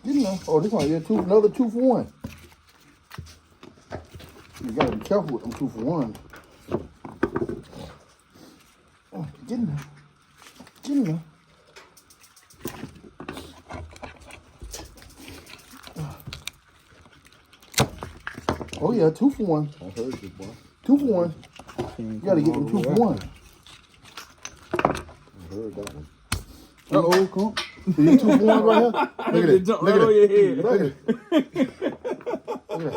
Get in there. Oh, this one, yeah, another 2 for 1. You gotta be careful with them 2 for 1. Oh, get in there. Get in there. Oh yeah, 2 for 1. I heard you, boy. 2 for 1. You gotta get them 2 for 1. I heard that one. Uh-oh, come. See 2 for 1 right here? Look at it. Jump Look right at on your it. head. Look at it. Look at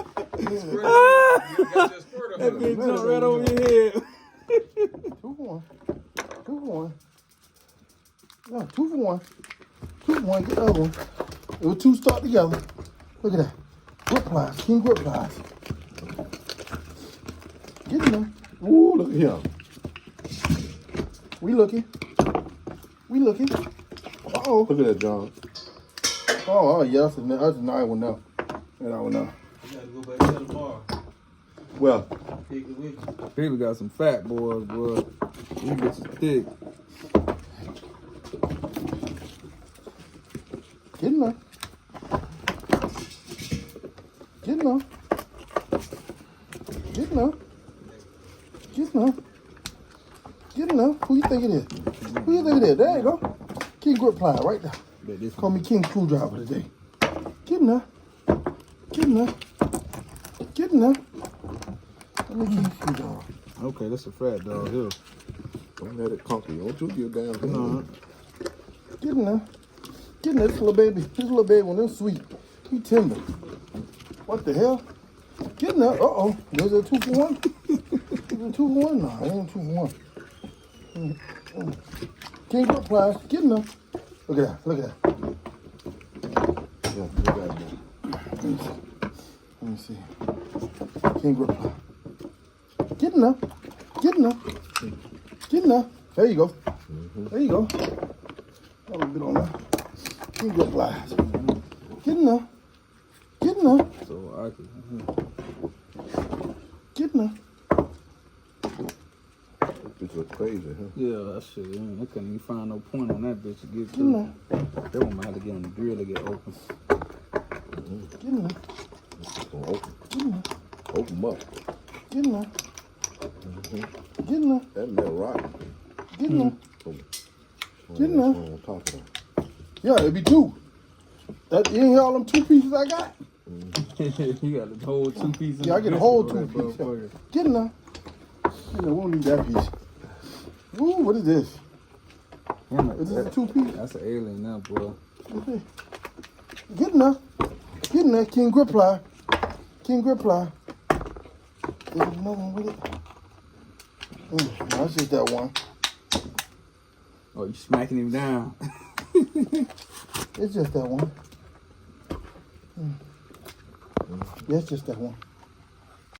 That bitch jumped right over your head. 2 for 1. 2 for 1. No, 2 for 1. 2 for 1. Get the other one. It was 2 stuck together. Look at that. Grip plies. King grip plies. Get in there. Ooh, look at him. We looking. We looking. Uh-oh. Look at that, John. Oh, yeah. That's a nice one now. That one now. You gotta go back to the bar. Well, Take it with you. People got some fat boys, boy. These bitches thick. Get in there. Get in there. Get in there. Get in there. Get in there. Who you think it is? Who you think it is? There you go. King grip ply right there. Bet this Call one. me King Screwdriver today. Get in there. Get in there. Get in there. Let me King Screwdriver. Okay, that's a fat dog here. don't let it conquer you. Don't you get down here. No. Get in there. Get in there. This little baby. This little baby one, they're sweet. He tender. What the hell? Get in there. Uh-oh. There's a 2 for 1. Is it 2 for 1? No, it ain't 2 for 1. King grip plies. Get in there. Look at that. Look at that. Yeah, you got it. Let me see. King grip ply. Get in there. Get in there. Get in there. There you go. There you go. A little bit on that. King grip plies. Get in there. Get in there. So I can. Get in there. This look crazy, huh? Yeah, that shit. I couldn't even find no point on that bitch to get Get in to. there. That one might have to get on the drill to get open. Get in there. It's gonna open. Get in there. Open 'em up. Get in there. Get in there. That metal rock. Get in there. Boom. Get in there. On top of that. Yeah, it'd be 2. That you ain't hear all them 2 pieces I got? You got the whole 2 pieces. Yeah, I get a whole 2 pieces. Get in there. You know, we don't need that piece. Ooh, what is this? Is this a 2 piece? That's an alien now, boy. Okay. Get in there. Get in there. King grip ply. King grip ply. There's another one with it. No, that's just that one. Oh, you smacking him down. It's just that one. Yeah, it's just that one.